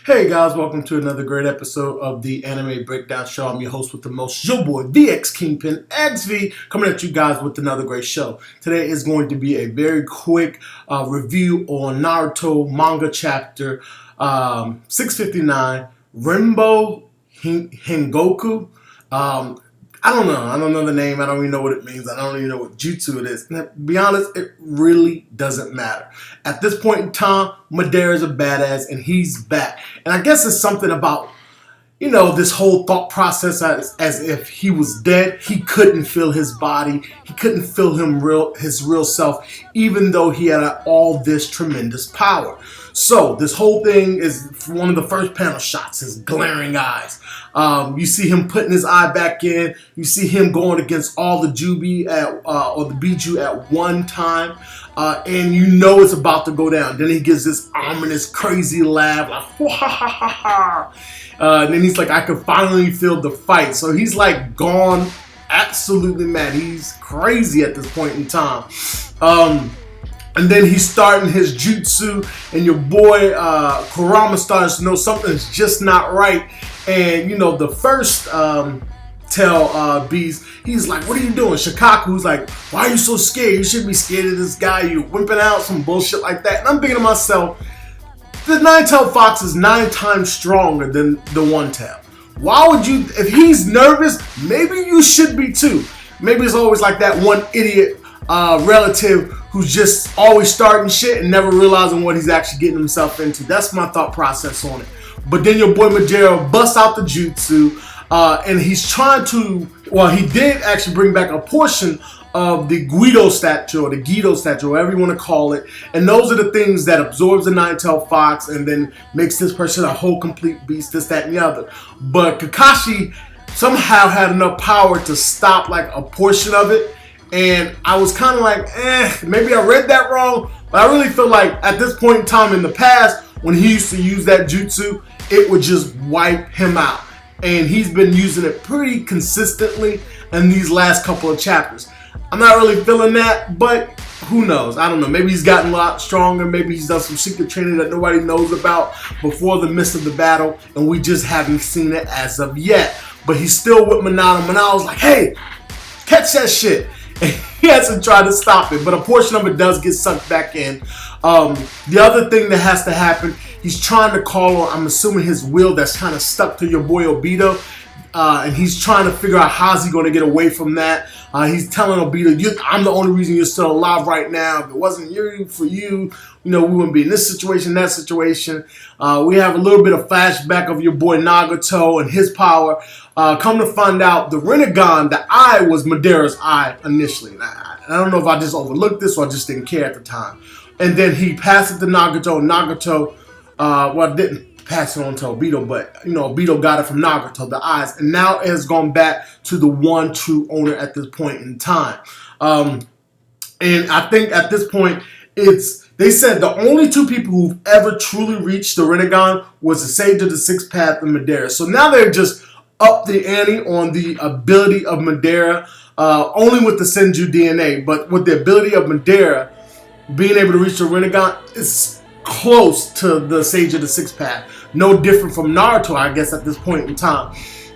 Hey guys, welcome to another great episode of the Anime Breakdown Show. I'm your host with the most, your boy, VX Kingpin XV, coming at you guys with another great show. Today is going to be a very quick review on Naruto Manga chapter 659, Rinbo Hengoku. I don't know the name. I don't even know what it means. I don't even know what jutsu it is. And to be honest, it really doesn't matter. At this point in time, Madara's a badass and he's back. And I guess it's something about, this whole thought process as if he was dead. He couldn't feel his body. He couldn't feel his real self, even though he had all this tremendous power. So this whole thing is one of the first panel shots, his glaring eyes. You see him putting his eye back in. You see him going against all the Jubi or the Biju at one time. And you know it's about to go down. Then he gives this ominous, crazy laugh, like, ha ha ha ha. And then he's like, I can finally feel the fight. So he's like gone absolutely mad. He's crazy at this point in time. And then he's starting his jutsu, and your boy Kurama starts to know something's just not right. And the first beast, he's like, what are you doing? Shikaku's like, why are you so scared? You shouldn't be scared of this guy. You're wimping out, some bullshit like that. And I'm thinking to myself, the nine-tailed fox is 9 times stronger than the one-tail. Why would you, if he's nervous, maybe you should be too. Maybe it's always like that one idiot relative who's just always starting shit and never realizing what he's actually getting himself into. That's my thought process on it. But then your boy Madara busts out the jutsu, and he's trying to, he did actually bring back a portion of the Guido statue, or the Guido statue, whatever you want to call it. And those are the things that absorbs the nine-tailed fox and then makes this person a whole complete beast, this, that, and the other. But Kakashi somehow had enough power to stop like a portion of it. And I was kind of like, maybe I read that wrong. But I really feel like at this point in time in the past, when he used to use that jutsu, it would just wipe him out. And he's been using it pretty consistently in these last couple of chapters. I'm not really feeling that, but who knows? I don't know. Maybe he's gotten a lot stronger. Maybe he's done some secret training that nobody knows about before the midst of the battle, and we just haven't seen it as of yet. But he's still with Minato. Minato's like, hey, catch that shit. And he hasn't tried to stop it, but a portion of it does get sucked back in. The other thing that has to happen, he's trying to call on, I'm assuming, his will that's kind of stuck to your boy Obito. And he's trying to figure out how's he going to get away from that. He's telling Obito, I'm the only reason you're still alive right now. If it wasn't for you, we wouldn't be in this situation, that situation. We have a little bit of flashback of your boy Nagato and his power. Come to find out, the Rinnegan, the eye was Madara's eye initially. I don't know if I just overlooked this or I just didn't care at the time. And then he passed it to Nagato. Nagato, didn't pass it on to Obito, but Obito got it from Nagato, the eyes, and now it has gone back to the one true owner at this point in time. And I think at this point, they said the only 2 people who've ever truly reached the Rinnegan was the Sage of the Sixth Path and Madara. So now they're just up the ante on the ability of Madara, only with the Senju DNA, but with the ability of Madara being able to reach the Rinnegan, it's close to the Sage of the Sixth Path. No different from Naruto, I guess, at this point in time.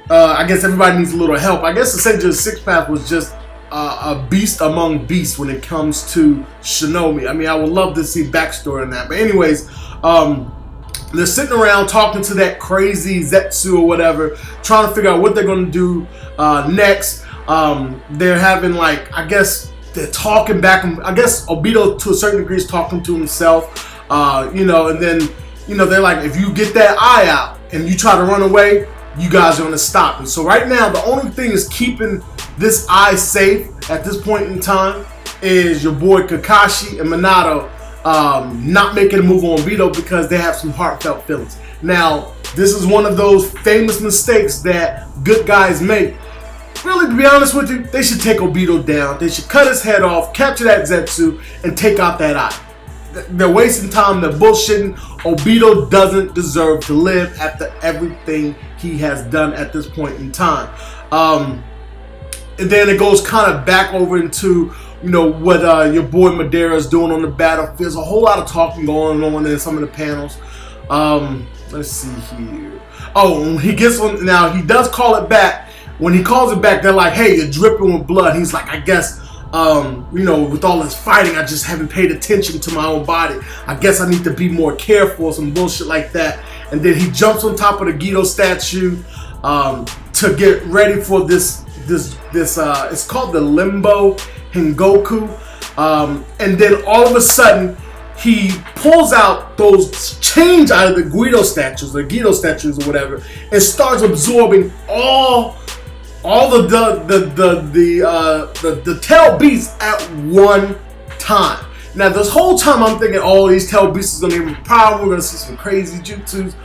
I guess everybody needs a little help. I guess the Sage of the Sixth Path was just a beast among beasts when it comes to Shinobi. I mean, I would love to see backstory on that. But anyways, they're sitting around talking to that crazy Zetsu or whatever, trying to figure out what they're going to do next. They're having, I guess, they're talking back. I guess Obito, to a certain degree, is talking to himself. And then, they're like, if you get that eye out and you try to run away, you guys are going to stop. And so right now, the only thing is keeping this eye safe at this point in time is your boy Kakashi and Minato not making a move on Obito because they have some heartfelt feelings. Now, this is one of those famous mistakes that good guys make. Really, to be honest with you, they should take Obito down. They should cut his head off, capture that Zetsu, and take out that eye. They're wasting time, they're bullshitting. Obito doesn't deserve to live after everything he has done at this point in time. And then it goes kind of back over into, what your boy Madara is doing on the battlefield. There's a whole lot of talking going on in some of the panels. Let's see here. Oh, when he gets on, now he does call it back. When he calls it back, they're like, hey, you're dripping with blood. He's like, I guess, with all this fighting, I just haven't paid attention to my own body. I guess I need to be more careful, some bullshit like that. And then he jumps on top of the Gedo statue to get ready for this. It's called the Rinbo Hengoku. And then all of a sudden, he pulls out those chains out of the Gedo statues or whatever, and starts absorbing all the tail beasts at one time. Now, this whole time I'm thinking, oh, these tail beasts is gonna give him power. We're gonna see some crazy jutsus,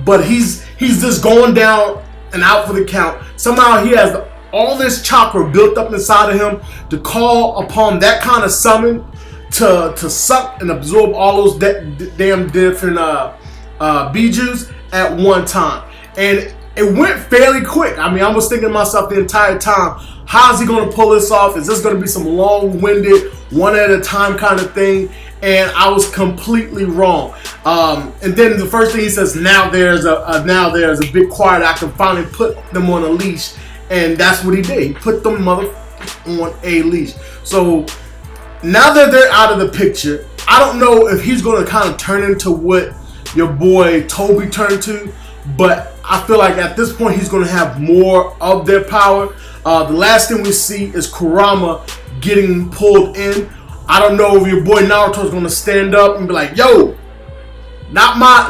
but he's just going down and out for the count. Somehow he has all this chakra built up inside of him to call upon that kind of summon to suck and absorb all those damn different bijus at one time. And it went fairly quick. I mean, I was thinking to myself the entire time, how is he going to pull this off? Is this going to be some long-winded, one at a time kind of thing? And I was completely wrong. And then the first thing he says, now there's a big quiet. I can finally put them on a leash. And that's what he did. He put them motherfuckers on a leash. So now that they're out of the picture, I don't know if he's going to kind of turn into what your boy Toby turned to, but I feel like at this point he's going to have more of their power. The last thing we see is Kurama getting pulled in. I don't know if your boy Naruto is going to stand up and be like, yo, not my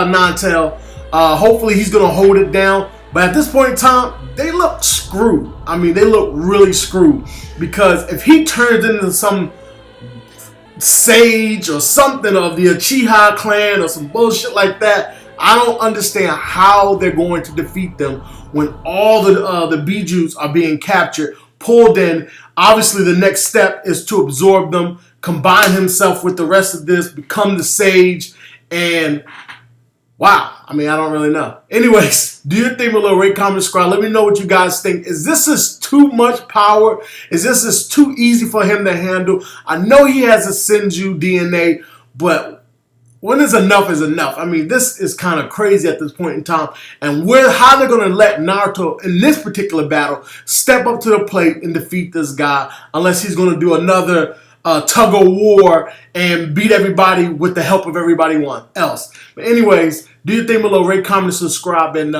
Nine-Tail. Hopefully he's going to hold it down. But at this point in time, they look screwed. I mean, they look really screwed. Because if he turns into some sage or something of the Uchiha clan or some bullshit like that, I don't understand how they're going to defeat them when all the bijus are being captured, pulled in. Obviously, the next step is to absorb them, combine himself with the rest of this, become the sage, and wow. I mean, I don't really know. Anyways, do your thing below, rate, comment, subscribe. Let me know what you guys think. Is this just too much power? Is this just too easy for him to handle? I know he has a Senju DNA, but when is enough is enough. I mean, this is kind of crazy at this point in time. And how they're going to let Naruto, in this particular battle, step up to the plate and defeat this guy, unless he's going to do another tug of war and beat everybody with the help of everybody else. But anyways, do your thing below, rate, comment, subscribe, and